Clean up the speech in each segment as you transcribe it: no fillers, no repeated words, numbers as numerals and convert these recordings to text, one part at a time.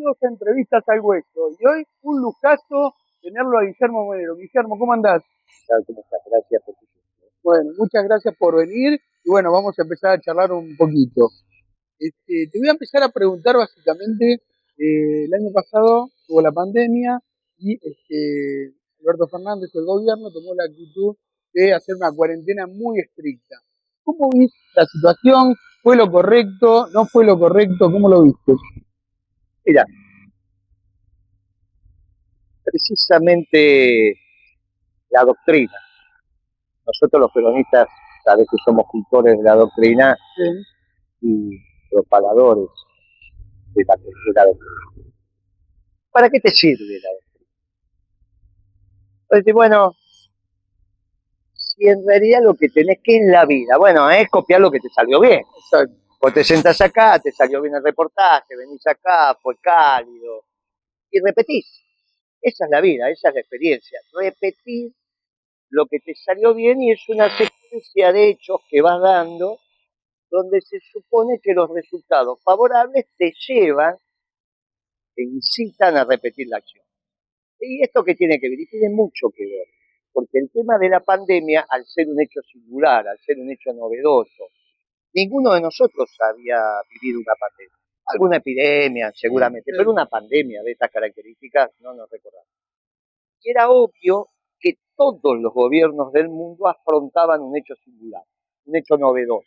bienvenidos a Entrevistas al Hueso. Y hoy un lujazo tenerlo a Guillermo Moreno. Guillermo, ¿cómo andás? ¿Cómo estás? Gracias por tu tiempo. Bueno, muchas gracias por venir. Y bueno, vamos a empezar a charlar un poquito. Te voy a empezar a preguntar básicamente, el año pasado tuvo la pandemia y Alberto Fernández, el gobierno, tomó la actitud de hacer una cuarentena muy estricta. ¿Cómo viste la situación? ¿Fue lo correcto? ¿No fue lo correcto? ¿Cómo lo viste? Mira, precisamente la doctrina. Nosotros los peronistas, sabes que somos cultores de la doctrina y propagadores de la doctrina. ¿Para qué te sirve la doctrina? Pues bueno, si en realidad lo que tenés que en la vida, bueno, es copiar lo que te salió bien. Exacto. Vos te sentás acá, te salió bien el reportaje, venís acá, fue cálido, y repetís. Esa es la vida, esa es la experiencia. Repetir lo que te salió bien y es una secuencia de hechos que vas dando donde se supone que los resultados favorables te llevan, te incitan a repetir la acción. ¿Y esto qué tiene que ver? Y tiene mucho que ver, porque el tema de la pandemia, al ser un hecho singular, al ser un hecho novedoso, ninguno de nosotros había vivido una pandemia. Alguna epidemia, seguramente, pero una pandemia de estas características no nos recordamos. Y era obvio que todos los gobiernos del mundo afrontaban un hecho singular, un hecho novedoso.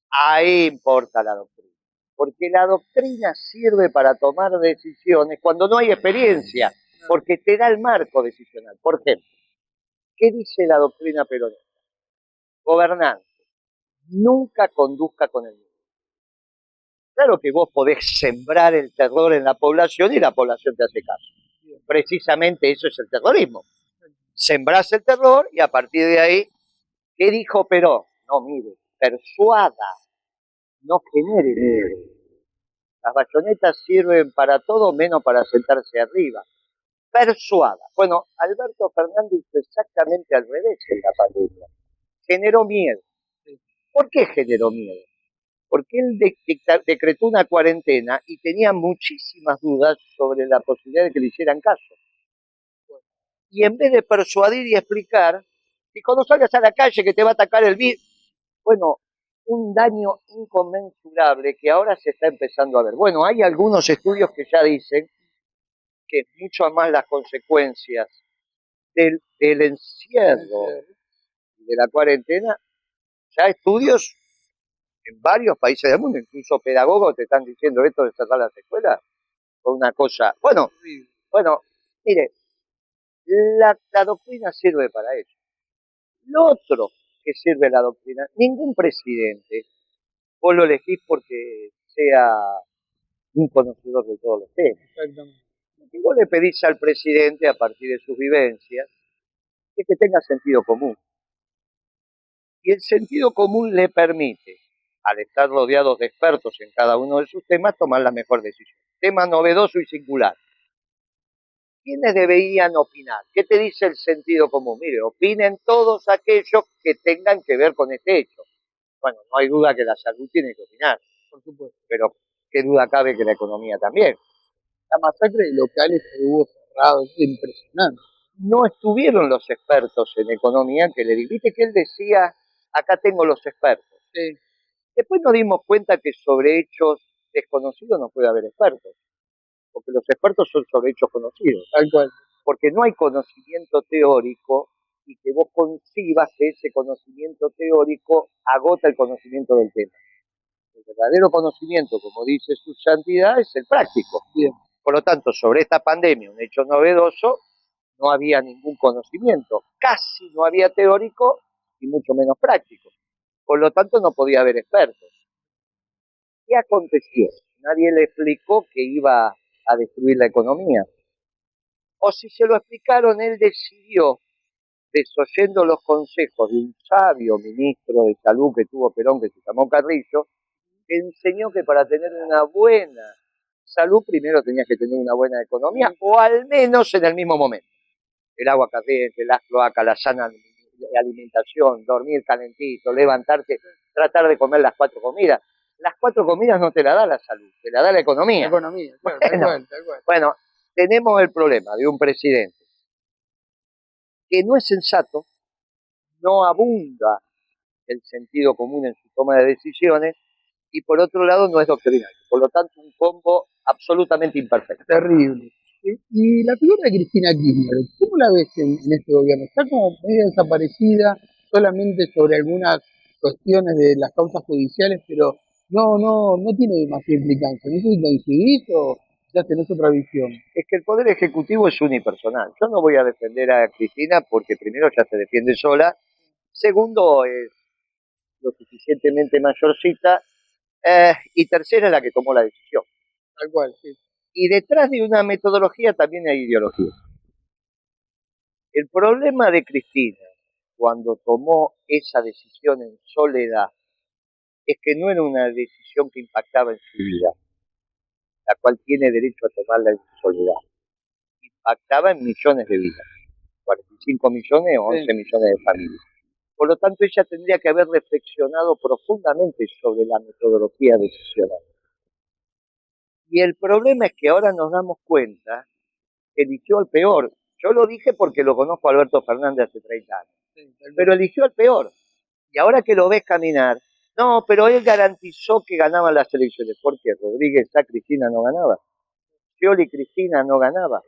Ahí importa la doctrina, porque la doctrina sirve para tomar decisiones cuando no hay experiencia, porque te da el marco decisional. Por ejemplo, ¿qué dice la doctrina peronista? Gobernante, nunca conduzca con el miedo. Claro que vos podés sembrar el terror en la población y la población te hace caso. Precisamente eso es el terrorismo. Sembrás el terror y a partir de ahí, ¿qué dijo Perón? No, mire, persuada, no genere miedo. Las bayonetas sirven para todo menos para sentarse arriba. Persuada. Bueno, Alberto Fernández hizo exactamente al revés en la pandemia. Generó miedo. ¿Por qué generó miedo? Porque él decretó una cuarentena y tenía muchísimas dudas sobre la posibilidad de que le hicieran caso. Y en vez de persuadir y explicar, dijo, no salgas a la calle que te va a atacar el virus. Bueno, un daño inconmensurable que ahora se está empezando a ver. Bueno, hay algunos estudios que ya dicen que mucho más las consecuencias del encierro y de la cuarentena, ya estudios en varios países del mundo, incluso pedagogos te están diciendo esto de cerrar las escuelas, fue una cosa, bueno, mire, la doctrina sirve para eso. Lo otro que sirve la doctrina, ningún presidente, vos lo elegís porque sea un conocedor de todos los temas. Exactamente. Y vos le pedís al presidente, a partir de sus vivencias, que tenga sentido común. Y el sentido común le permite, al estar rodeados de expertos en cada uno de sus temas, tomar la mejor decisión. Tema novedoso y singular. ¿Quiénes deberían opinar? ¿Qué te dice el sentido común? Mire, opinen todos aquellos que tengan que ver con este hecho. Bueno, no hay duda que la salud tiene que opinar, por supuesto, pero qué duda cabe que la economía también. La masacre de locales que hubo cerrado, es impresionante. No estuvieron los expertos en economía que le viste que él decía, acá tengo los expertos. Sí. Después nos dimos cuenta que sobre hechos desconocidos no puede haber expertos, porque los expertos son sobre hechos conocidos. Tal cual. Porque no hay conocimiento teórico y que vos concibas que ese conocimiento teórico agota el conocimiento del tema. El verdadero conocimiento, como dice su santidad, es el práctico. Bien. Por lo tanto, sobre esta pandemia, un hecho novedoso, no había ningún conocimiento, casi no había teórico y mucho menos práctico. Por lo tanto, no podía haber expertos. ¿Qué aconteció? Nadie le explicó que iba a destruir la economía. O si se lo explicaron, él decidió, desoyendo los consejos de un sabio ministro de salud que tuvo Perón, que se llamó Carrillo, que enseñó que para tener una buena salud primero tenías que tener una buena economía, o al menos en el mismo momento. El agua caliente, las cloacas, la sana alimentación, dormir calentito, levantarte, tratar de comer las 4 comidas. las 4 comidas no te la da la salud, te la da la La economía. economía, claro, tal Bueno, cual, tal cual. bueno, tenemos el problema de un presidente que no es sensato, no abunda el sentido común en su toma de decisiones y por otro lado no es doctrinario. Por lo tanto, un combo absolutamente imperfecto. Terrible. Y la figura de Cristina Kirchner, ¿cómo la ves en este gobierno? Está como medio desaparecida, solamente sobre algunas cuestiones de las causas judiciales, pero no tiene demasiada implicancia. ¿No sé si coincidís o ya tenés otra visión? Es que el Poder Ejecutivo es unipersonal. Yo no voy a defender a Cristina porque primero ya se defiende sola, segundo es lo suficientemente mayorcita y tercera es la que tomó la decisión. Tal cual, sí. Y detrás de una metodología también hay ideología. El problema de Cristina cuando tomó esa decisión en soledad es que no era una decisión que impactaba en su vida, la cual tiene derecho a tomarla en soledad. Impactaba en millones de vidas, 45 millones o 11 Sí, millones de familias. Por lo tanto, ella tendría que haber reflexionado profundamente sobre la metodología decisional. Y el problema es que ahora nos damos cuenta que eligió al peor. Yo lo dije porque lo conozco a Alberto Fernández hace 30 años, sí, pero eligió al peor. Y ahora que lo ves caminar, no, pero él garantizó que ganaban las elecciones. ¿Por qué? Rodríguez a Cristina no ganaba. Scioli Cristina no ganaba.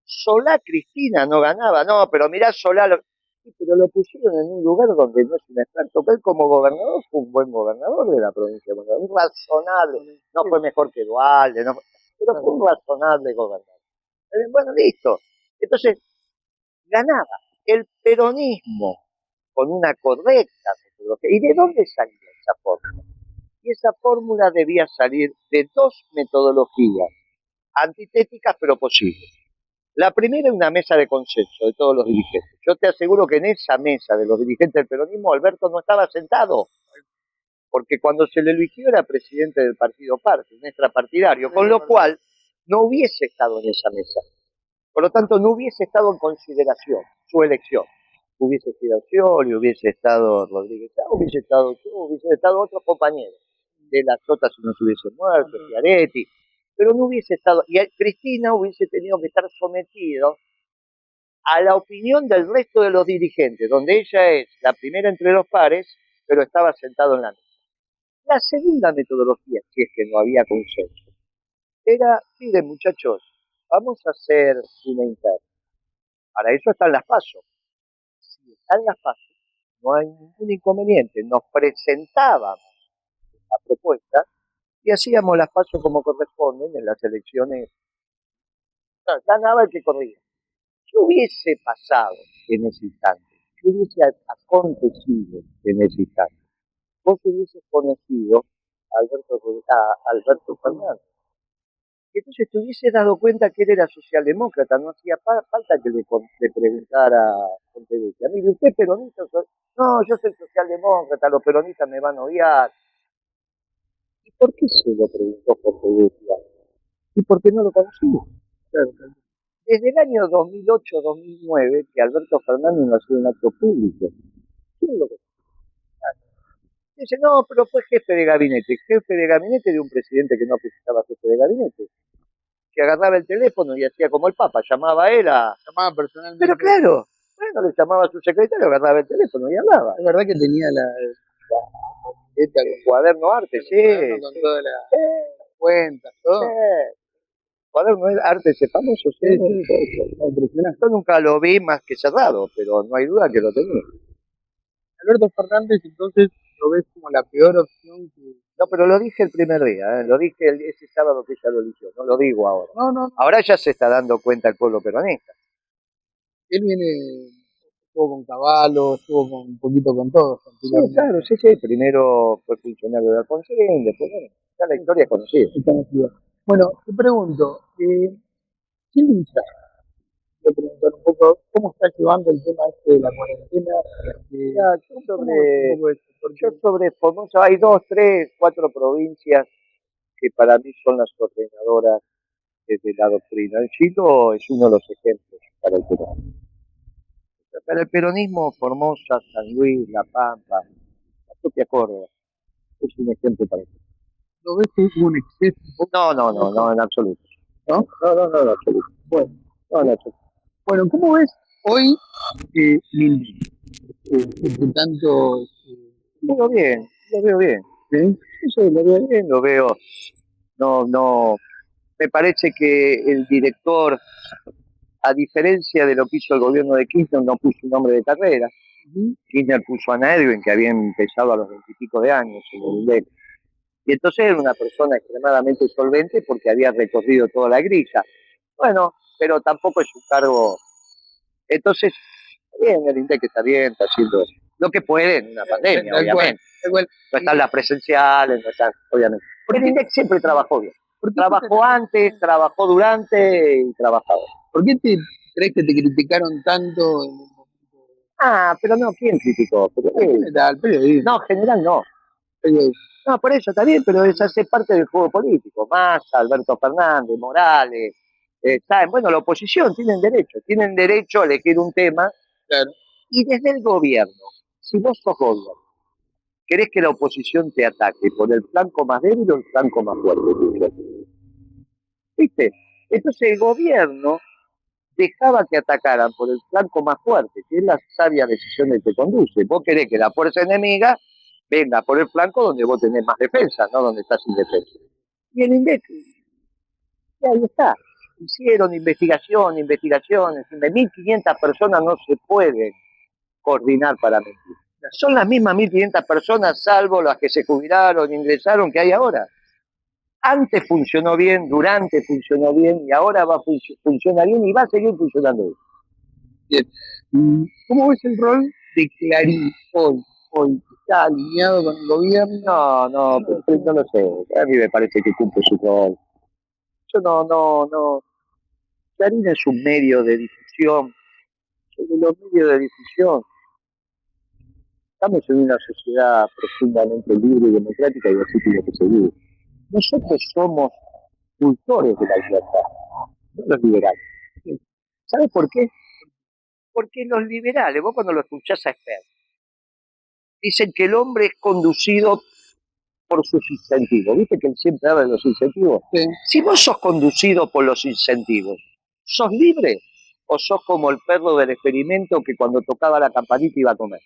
Solá Cristina no ganaba. No, pero mirá Solá. Sí, pero lo pusieron en un lugar donde no es un experto. Él como gobernador fue un buen gobernador de la provincia de Buenos Aires. Un razonable. No fue mejor que Dualde, no, pero fue un razonable gobernador. Bueno, listo. Entonces, ganaba el peronismo con una correcta metodología. ¿Y de dónde salía esa fórmula? Y esa fórmula debía salir de dos metodologías antitéticas pero posibles. La primera es una mesa de consenso de todos los dirigentes. Yo te aseguro que en esa mesa de los dirigentes del peronismo Alberto no estaba sentado, porque cuando se le eligió era presidente del partido parte, un extrapartidario, con lo cual no hubiese estado en esa mesa. Por lo tanto, no hubiese estado en consideración su elección. Hubiese sido Scioli, hubiese estado Rodríguez, hubiese estado yo, hubiese estado otros compañeros. De la Sota si no se hubiese muerto, Schiaretti, pero no hubiese estado, y Cristina hubiese tenido que estar sometido a la opinión del resto de los dirigentes, donde ella es la primera entre los pares, pero estaba sentado en la mesa. La segunda metodología, si es que no había consenso, era, miren muchachos, vamos a hacer una interna. Para eso están las pasos. Si están las pasos, no hay ningún inconveniente. Nos presentábamos la propuesta y hacíamos las pasos como corresponden en las elecciones. Ganaba el que corría. ¿Qué hubiese pasado en ese instante? ¿Qué hubiese acontecido en ese instante? Vos hubieses conocido a Alberto Fernández. Y entonces te hubieses dado cuenta que él era socialdemócrata, no hacía falta que le preguntara a Pontevedra, mire, ¿usted es peronista? No, yo soy socialdemócrata, los peronistas me van a odiar. ¿Y por qué se lo preguntó Pontevedra? Y porque no lo conocía. Claro. Desde el año 2008-2009 que Alberto Fernández no hacía un acto público. ¿Quién lo conocía? Dice, no, pero fue jefe de gabinete de un presidente que no precisaba jefe de gabinete, que agarraba el teléfono y hacía como el Papa, llamaba a él a... Llamaba personalmente. Pero claro, bueno, le llamaba a su secretario, agarraba el teléfono y hablaba. Es verdad que tenía El cuaderno arte, sí. con todas las cuentas, todo. Cuaderno arte ese famoso, sí. Yo nunca lo vi más que cerrado, pero no hay duda que lo tenía. Alberto Fernández, entonces, lo ves como la peor opción que... No, pero lo dije el primer día, lo dije ese sábado que ella lo eligió, no lo digo ahora. No. Ahora ya se está dando cuenta el pueblo peronista. Él estuvo con Caballo, estuvo con un poquito con todo. Sí, claro, sí. Primero fue funcionario de Alfonsín, después, bueno, ya la historia es conocida. Bueno, te pregunto, Silvia, le preguntar un poco cómo está llevando el tema este de la cuarentena. Yo sobre Formosa hay 2, 3, 4 provincias que para mí son las ordenadoras de la doctrina. El Chito es uno de los ejemplos para el peronismo. Para el peronismo, Formosa, San Luis, La Pampa, la propia Córdoba. Es un ejemplo para eso. ¿No ves que hubo un exceso? No, en absoluto. ¿No? No, en absoluto. Bueno, No, en absoluto. bueno, ¿cómo ves hoy Milei? Que tanto... Lo veo bien. ¿sí? Sí, lo veo bien, lo veo. No, me parece que el director, a diferencia de lo que hizo el gobierno de Kirchner, no puso un nombre de carrera. Kirchner puso a Ana Edwin, que había empezado a los 20 y pico de años en el INDEC. Y entonces era una persona extremadamente solvente porque había recorrido toda la grilla. Bueno, pero tampoco es un cargo. Entonces, bien, el INDEC está bien, está haciendo lo que puede en una pandemia, obviamente. No están las presenciales, no están, obviamente. Porque el INDEC siempre trabajó bien. Trabajó antes, trabajó durante y trabaja ahora. ¿Por qué te crees que te criticaron tanto? Pero no, ¿quién criticó? General, periodismo. No, general no. No, por eso está bien, pero es hace parte del juego político. Massa, Alberto Fernández, Morales, saben, bueno, la oposición tienen derecho a elegir un tema. Claro. Y desde el gobierno, si vos sos gobierno, querés que la oposición te ataque por el flanco más débil o el flanco más fuerte. ¿Viste? Entonces el gobierno dejaba que atacaran por el flanco más fuerte, que es la sabia decisión que te conduce. Vos querés que la fuerza enemiga venga por el flanco donde vos tenés más defensa, no donde estás sin defensa. Y el INDEC, ahí está. Hicieron investigaciones, 1.500 personas no se pueden coordinar para mentir. Son las mismas 1.500 personas, salvo las que se jubilaron, ingresaron, que hay ahora. Antes funcionó bien, durante funcionó bien, y ahora funciona bien y va a seguir funcionando bien. Bien. ¿Cómo ves el rol de Clarín hoy? ¿Está alineado con el gobierno? No lo sé. A mí me parece que cumple su rol. Yo no. Clarín es un medio de difusión. Sobre los medios de difusión, estamos en una sociedad profundamente libre y democrática y así tiene que seguir. Nosotros somos cultores de la libertad, no los liberales. ¿Sabes por qué? Porque los liberales, vos cuando lo escuchás a Esper, dicen que el hombre es conducido por sus incentivos. ¿Viste que él siempre habla de los incentivos? Sí. Si vos sos conducido por los incentivos, ¿sos libre? ¿O sos como el perro del experimento que cuando tocaba la campanita iba a comer?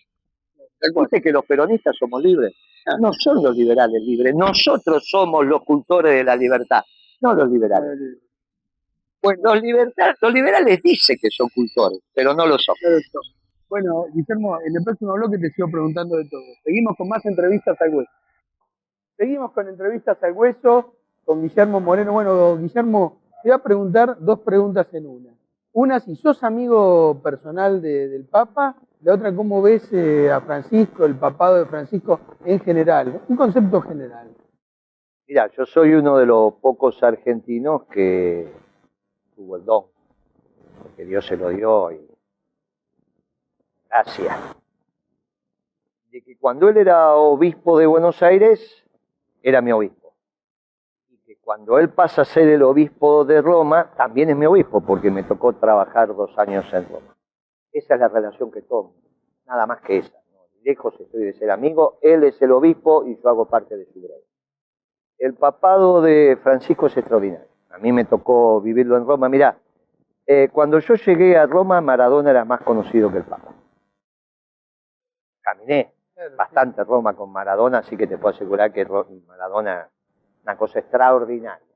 ¿Viste que los peronistas somos libres? No son los liberales libres, nosotros somos los cultores de la libertad, no los liberales. Bueno, los liberales dicen que son cultores, pero no lo son. Bueno, Guillermo, en el próximo bloque te sigo preguntando de todo. Seguimos con más entrevistas al hueso. Seguimos con entrevistas al hueso con Guillermo Moreno. Bueno, Guillermo, te voy a preguntar dos preguntas en una. Una, si sos amigo personal del Papa. La otra, ¿cómo ves a Francisco, el papado de Francisco en general? Un concepto general. Mirá, yo soy uno de los pocos argentinos que tuvo el don, porque Dios se lo dio y gracias. De que cuando él era obispo de Buenos Aires, era mi obispo. Y que cuando él pasa a ser el obispo de Roma, también es mi obispo, porque me tocó trabajar 2 años en Roma. Esa es la relación que tomo, nada más que esa. ¿No? Lejos estoy de ser amigo, él es el obispo y yo hago parte de su gremio. El papado de Francisco es extraordinario. A mí me tocó vivirlo en Roma. Mirá, cuando yo llegué a Roma, Maradona era más conocido que el Papa. Caminé bastante Roma con Maradona, así que te puedo asegurar que Maradona es una cosa extraordinaria.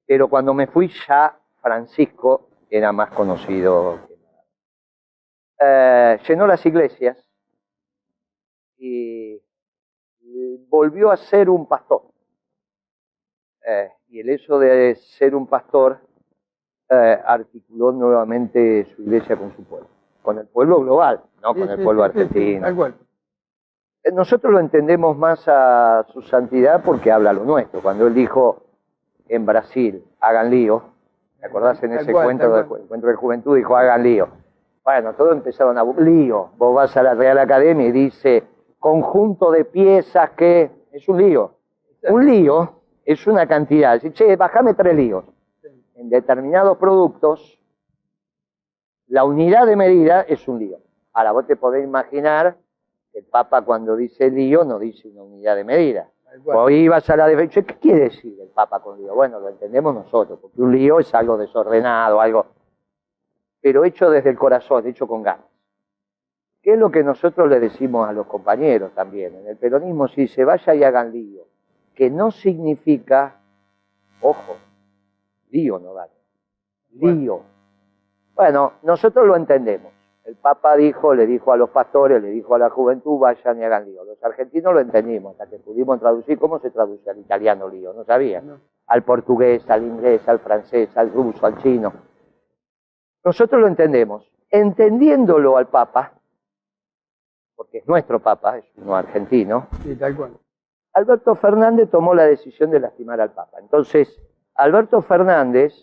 Pero cuando me fui ya, Francisco era más conocido que Maradona. Llenó las iglesias y volvió a ser un pastor. Y el hecho de ser un pastor articuló nuevamente su iglesia con su pueblo. Con el pueblo global, no con el pueblo argentino. Tal cual. Nosotros lo entendemos más a su santidad porque habla lo nuestro. Cuando él dijo en Brasil, hagan lío, ¿te acordás en ese encuentro de juventud? Dijo, hagan lío. Bueno, todos empezaron a lío. Vos vas a la Real Academia y dice, conjunto de piezas que es un lío. Un lío es una cantidad. Dice, che, bajame 3 líos. En determinados productos, la unidad de medida es un lío. Ahora, vos te podés imaginar El Papa cuando dice lío no dice una unidad de medida. Tal cual. Hoy ibas a la defensa. ¿Qué quiere decir el Papa con lío? Bueno, lo entendemos nosotros, porque un lío es algo desordenado, algo, pero hecho desde el corazón, hecho con ganas. ¿Qué es lo que nosotros le decimos a los compañeros también? En el peronismo, si se vaya y hagan lío, que no significa, ojo, lío no gana, lío. Bueno, nosotros lo entendemos. El Papa dijo, le dijo a los pastores, le dijo a la juventud, vayan y hagan lío. Los argentinos lo entendimos, hasta que pudimos traducir. ¿Cómo se traduce al italiano lío? No sabía. No. Al portugués, al inglés, al francés, al ruso, al chino. Nosotros lo entendemos. Entendiéndolo al Papa, porque es nuestro Papa, es uno argentino. Sí, tal cual. Alberto Fernández tomó la decisión de lastimar al Papa. Entonces, Alberto Fernández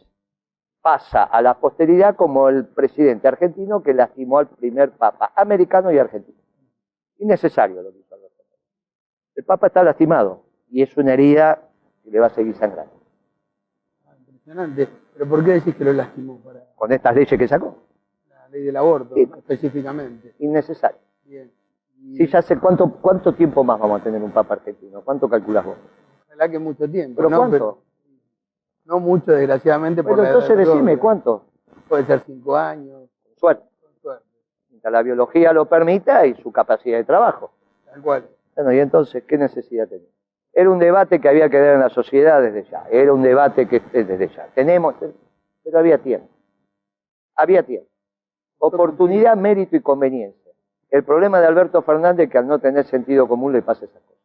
pasa a la posteridad como el presidente argentino que lastimó al primer Papa, americano y argentino. Innecesario lo que hizo Alberto Fernández. El Papa está lastimado y es una herida que le va a seguir sangrando. Impresionante. ¿Pero por qué decís que lo lastimó? Con estas leyes que sacó. La ley del aborto, sí, específicamente. Innecesario. Bien. Sí, ya sé cuánto tiempo más vamos a tener un Papa argentino. ¿Cuánto calculas vos? Ojalá que mucho tiempo. ¿Pero no, cuánto? Pero no mucho, desgraciadamente. Bueno, entonces decime, ¿cuánto? Puede ser 5 años. Suerte. Suerte. Mientras la biología lo permita y su capacidad de trabajo. Tal cual. Bueno, y entonces, ¿qué necesidad tenemos? Era un debate que había que dar en la sociedad desde ya. Era un debate que desde ya. Tenemos, pero había tiempo. Había tiempo. Oportunidad, mérito y conveniencia. El problema de Alberto Fernández es que al no tener sentido común le pasa esas cosas.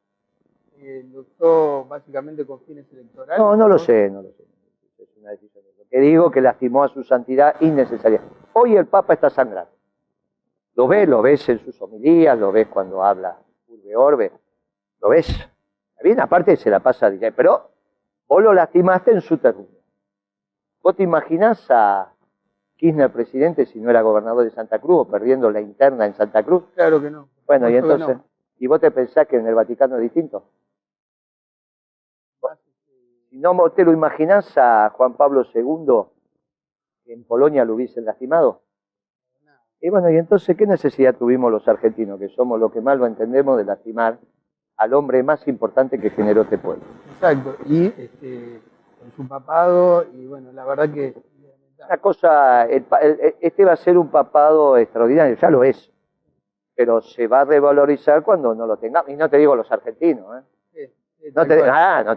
¿Lo usó básicamente con fines electorales? No lo sé, no lo sé. Es una decisión. Lo que digo que lastimó a su santidad innecesaria. Hoy el Papa está sangrando. Lo ves en sus homilías, lo ves cuando habla Urbe Orbe, lo ves. Bien, aparte se la pasa directo, pero vos lo lastimaste en su terruño. ¿Vos te imaginás a Kirchner presidente si no era gobernador de Santa Cruz o perdiendo la interna en Santa Cruz? Claro que no. Bueno, y entonces, no. ¿Y vos te pensás que en el Vaticano es distinto? Si no te lo imaginás a Juan Pablo II que en Polonia lo hubiesen lastimado. Y bueno, y entonces, ¿qué necesidad tuvimos los argentinos, que somos los que más lo entendemos, de lastimar al hombre más importante que generó este pueblo? Exacto, y con su papado, y bueno, la verdad que... Una cosa, este va a ser un papado extraordinario, ya lo es, pero se va a revalorizar cuando no lo tengamos, y no te digo los argentinos, ¿eh? No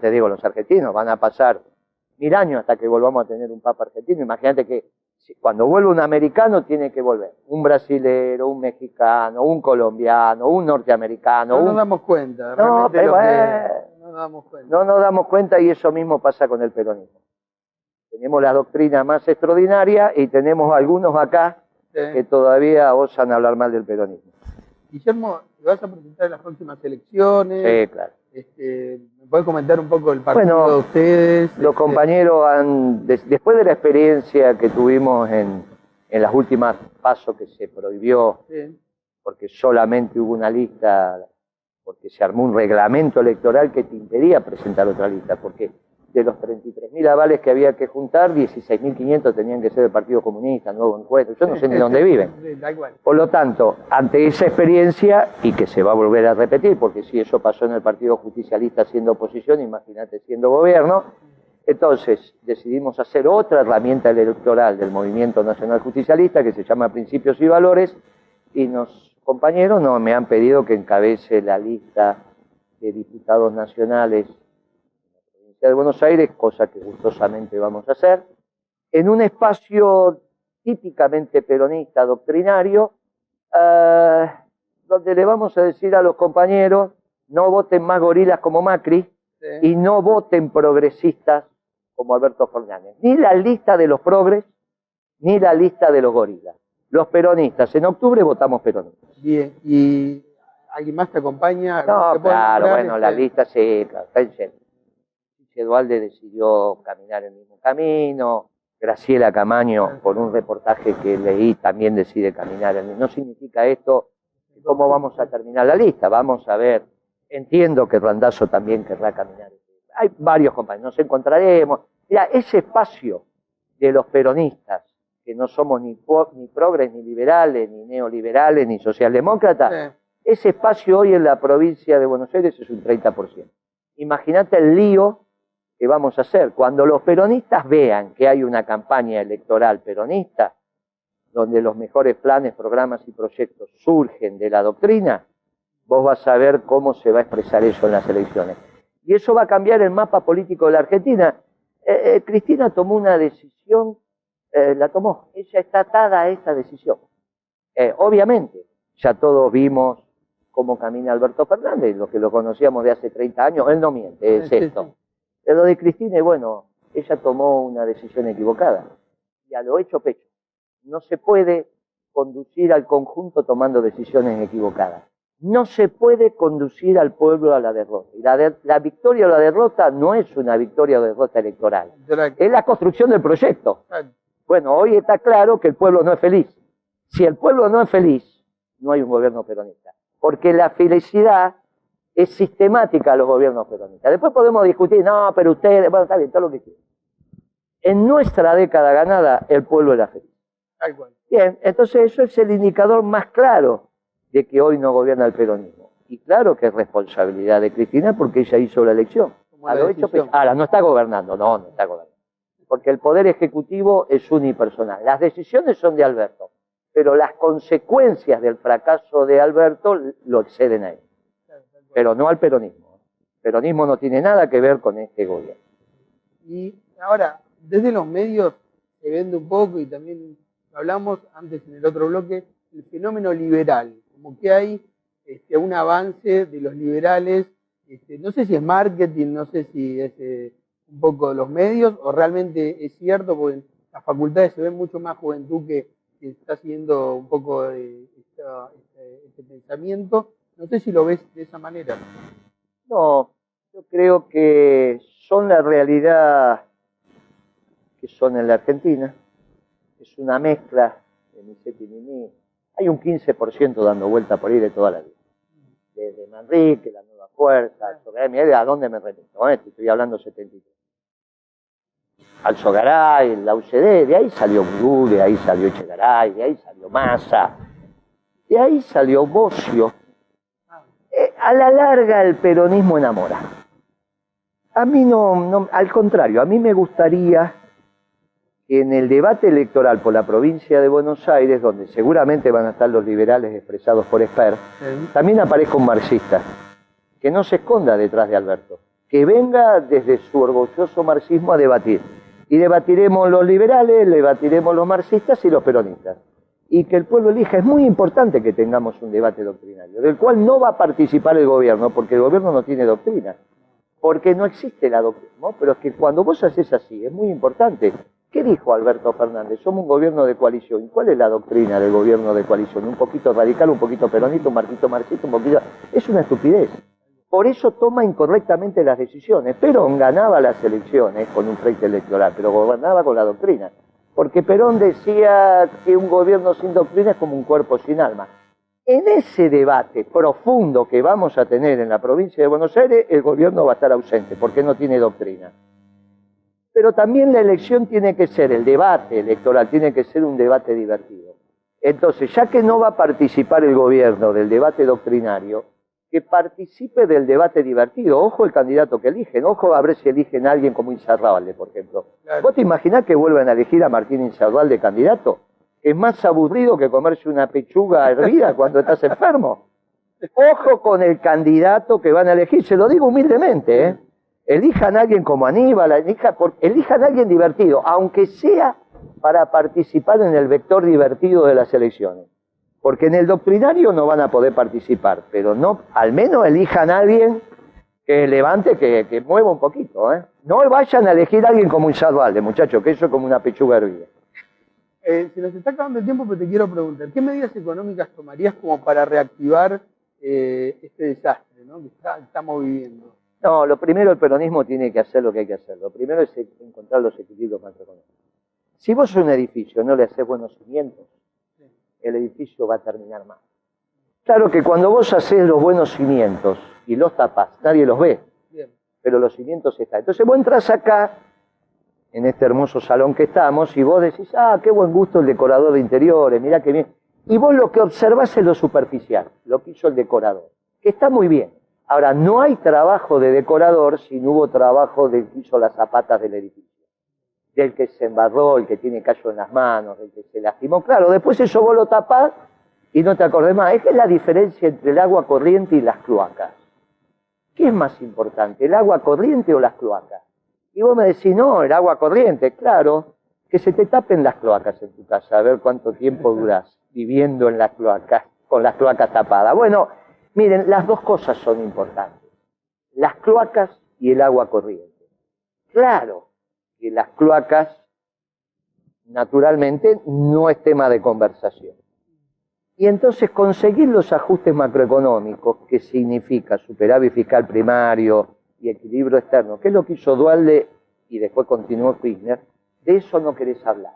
te digo los argentinos, van a pasar 1000 años hasta que volvamos a tener un papa argentino. Imagínate que cuando vuelve un americano tiene que volver un brasilero, un mexicano, un colombiano, un norteamericano. No nos damos cuenta. No, pero no nos damos cuenta. No nos damos cuenta, y eso mismo pasa con el peronismo. Tenemos la doctrina más extraordinaria y tenemos algunos acá que todavía osan hablar mal del peronismo. Guillermo, ¿te vas a presentar en las próximas elecciones? Sí, claro. ¿Me puedes comentar un poco el partido de ustedes? Los compañeros después de la experiencia que tuvimos en las últimas pasos que se prohibió, porque solamente hubo una lista, porque se armó un reglamento electoral que te impedía presentar otra lista, porque de los 33.000 avales que había que juntar, 16.500 tenían que ser del Partido Comunista, Nuevo Encuentro. Yo no sé ni dónde viven. Por lo tanto, ante esa experiencia, y que se va a volver a repetir, porque si eso pasó en el Partido Justicialista siendo oposición, imagínate siendo gobierno, entonces decidimos hacer otra herramienta electoral del Movimiento Nacional Justicialista que se llama Principios y Valores, y los compañeros me han pedido que encabece la lista de diputados nacionales de Buenos Aires, cosa que gustosamente vamos a hacer, en un espacio típicamente peronista, doctrinario, donde le vamos a decir a los compañeros, no voten más gorilas como Macri, y no voten progresistas como Alberto Fernández. Ni la lista de los progres, ni la lista de los gorilas. Los peronistas, en octubre votamos peronistas. Bien, ¿y alguien más te acompaña? No, claro, bueno, la lista sí, claro, Dualde decidió caminar el mismo camino, Graciela Camaño, por un reportaje que leí, también decide caminar el mismo. No significa esto cómo vamos a terminar la lista, vamos a ver, entiendo que Randazzo también querrá caminar. Hay varios compañeros, nos encontraremos. Mira, ese espacio de los peronistas, que no somos ni progres, ni liberales, ni neoliberales, ni socialdemócratas, Ese espacio hoy en la provincia de Buenos Aires es un 30%. Imagínate el lío que vamos a hacer. Cuando los peronistas vean que hay una campaña electoral peronista, donde los mejores planes, programas y proyectos surgen de la doctrina, vos vas a ver cómo se va a expresar eso en las elecciones. Y eso va a cambiar el mapa político de la Argentina. Cristina tomó una decisión, la tomó. Ella está atada a esta decisión. Obviamente, ya todos vimos cómo camina Alberto Fernández, los que lo conocíamos de hace 30 años, él no miente, es esto. Lo de Cristina, bueno, ella tomó una decisión equivocada, y a lo hecho pecho. No se puede conducir al conjunto tomando decisiones equivocadas. No se puede conducir al pueblo a la derrota. Y la victoria o la derrota no es una victoria o derrota electoral, es la construcción del proyecto. Bueno, hoy está claro que el pueblo no es feliz. Si el pueblo no es feliz, no hay un gobierno peronista. Porque la felicidad es sistemática a los gobiernos peronistas. Después podemos discutir, no, pero ustedes, bueno, está bien, todo lo que quieran. En nuestra década ganada, el pueblo era feliz. Bien, entonces eso es el indicador más claro de que hoy no gobierna el peronismo. Y claro que es responsabilidad de Cristina porque ella hizo la elección. Ahora, no está gobernando, no está gobernando. Porque el poder ejecutivo es unipersonal. Las decisiones son de Alberto, pero las consecuencias del fracaso de Alberto lo exceden a él. Pero no al peronismo. El peronismo no tiene nada que ver con este gobierno. Y ahora, desde los medios se vende un poco, y también hablamos antes en el otro bloque, el fenómeno liberal, como que hay un avance de los liberales, no sé si es marketing, no sé si es un poco de los medios, o realmente es cierto, porque en las facultades se ve mucho más juventud que está siguiendo un poco este pensamiento. No sé si lo ves de esa manera. No, yo creo que son la realidad que son en la Argentina. Es una mezcla de Misetti y Mimí. Hay un 15% dando vuelta por ahí de toda la vida. Desde Manrique, la Nueva Fuerza, Sogaray, ¿a dónde me remito? Estoy hablando 73. Alzogaray, la UCD, de ahí salió Murú, de ahí salió Echegaray, de ahí salió Massa, de ahí salió Bocio. A la larga el peronismo enamora. A mí no, al contrario, a mí me gustaría que en el debate electoral por la provincia de Buenos Aires, donde seguramente van a estar los liberales expresados por Esper, también aparezca un marxista, que no se esconda detrás de Alberto, que venga desde su orgulloso marxismo a debatir. Y debatiremos los liberales, debatiremos los marxistas y los peronistas. Y que el pueblo elija. Es muy importante que tengamos un debate doctrinario, del cual no va a participar el gobierno, porque el gobierno no tiene doctrina, porque no existe la doctrina, ¿no? Pero es que cuando vos haces así, es muy importante. ¿Qué dijo Alberto Fernández? Somos un gobierno de coalición. ¿Y cuál es la doctrina del gobierno de coalición? Un poquito radical, un poquito peronista, un poquito marxista, un poquito... Es una estupidez. Por eso toma incorrectamente las decisiones. Perón ganaba las elecciones con un frente electoral, pero gobernaba con la doctrina. Porque Perón decía que un gobierno sin doctrina es como un cuerpo sin alma. En ese debate profundo que vamos a tener en la provincia de Buenos Aires, el gobierno va a estar ausente, porque no tiene doctrina. Pero también la elección tiene que ser, el debate electoral tiene que ser un debate divertido. Entonces, ya que no va a participar el gobierno del debate doctrinario, que participe del debate divertido. Ojo el candidato que eligen, ojo a ver si eligen a alguien como Insaurralde, por ejemplo. Claro. ¿Vos te imaginás que vuelvan a elegir a Martín Insaurralde candidato? Es más aburrido que comerse una pechuga hervida cuando estás enfermo. Ojo con el candidato que van a elegir, se lo digo humildemente, ¿eh? Elijan a alguien como Aníbal, elijan a alguien divertido, aunque sea para participar en el vector divertido de las elecciones. Porque en el doctrinario no van a poder participar, pero no, al menos elijan a alguien que levante, que mueva un poquito, ¿eh? No vayan a elegir a alguien como Insaurralde, muchachos, que eso es como una pechuga hervida. Se nos está acabando el tiempo, pero te quiero preguntar, ¿qué medidas económicas tomarías como para reactivar este desastre, ¿no?, que estamos viviendo? No, lo primero, el peronismo tiene que hacer lo que hay que hacer. Lo primero es encontrar los equilibrios macroeconómicos. Si vos un edificio no le haces buenos cimientos, el edificio va a terminar mal. Claro que cuando vos haces los buenos cimientos y los tapás, nadie los ve, pero los cimientos están. Entonces vos entras acá, en este hermoso salón que estamos, y vos decís, qué buen gusto el decorador de interiores, mirá qué bien. y vos lo que observás es lo superficial, lo que hizo el decorador, que está muy bien. Ahora, no hay trabajo de decorador si no hubo trabajo del que hizo las zapatas del edificio, del que se embarró, el que tiene callo en las manos, el que se lastimó. Claro, después eso vos lo tapás y no te acordás más. Es que es la diferencia entre el agua corriente y las cloacas. ¿Qué es más importante, el agua corriente o las cloacas? Y vos me decís, no, el agua corriente, claro, que se te tapen las cloacas en tu casa, a ver cuánto tiempo durás viviendo en las cloacas, con las cloacas tapadas. Bueno, miren, las dos cosas son importantes, las cloacas y el agua corriente. Claro que las cloacas, naturalmente, no es tema de conversación. Y entonces conseguir los ajustes macroeconómicos, que significa superávit fiscal primario y equilibrio externo, que es lo que hizo Duhalde y después continuó Kirchner, de eso no querés hablar.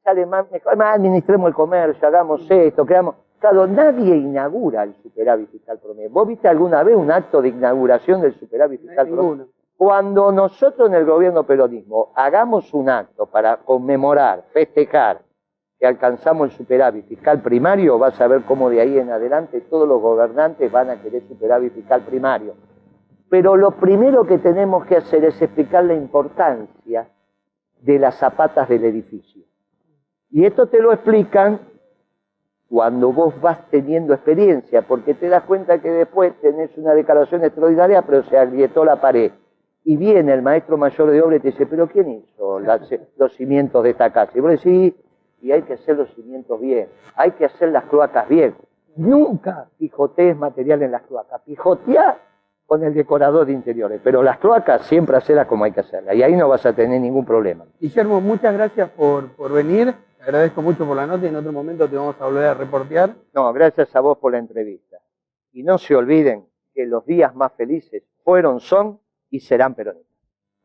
Sale más, administremos el comercio, hagamos esto, creamos... Claro, nadie inaugura el superávit fiscal promedio. ¿Vos viste alguna vez un acto de inauguración del superávit fiscal promedio? Cuando nosotros en el gobierno peronismo hagamos un acto para conmemorar, festejar, que alcanzamos el superávit fiscal primario, vas a ver cómo de ahí en adelante todos los gobernantes van a querer superávit fiscal primario. Pero lo primero que tenemos que hacer es explicar la importancia de las zapatas del edificio. Y esto te lo explican cuando vos vas teniendo experiencia, porque te das cuenta que después tenés una declaración extraordinaria, pero se agrietó la pared. Y viene el maestro mayor de obra y te dice, ¿pero quién hizo los cimientos de esta casa? Y vos decís, y hay que hacer los cimientos bien, hay que hacer las cloacas bien. Nunca pijotees material en las cloacas, pijoteá con el decorador de interiores, pero las cloacas siempre hacerlas como hay que hacerlas, y ahí no vas a tener ningún problema. Guillermo, muchas gracias por venir, te agradezco mucho por la nota y en otro momento te vamos a volver a reportear. No, gracias a vos por la entrevista. Y no se olviden que los días más felices fueron, son y serán peronistas.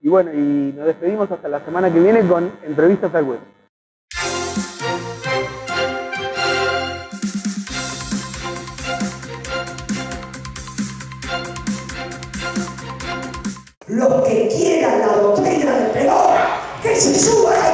Y bueno, y nos despedimos hasta la semana que viene con Entrevistas al Hueso. Los que quieran la doctrina de Perón, que se suban a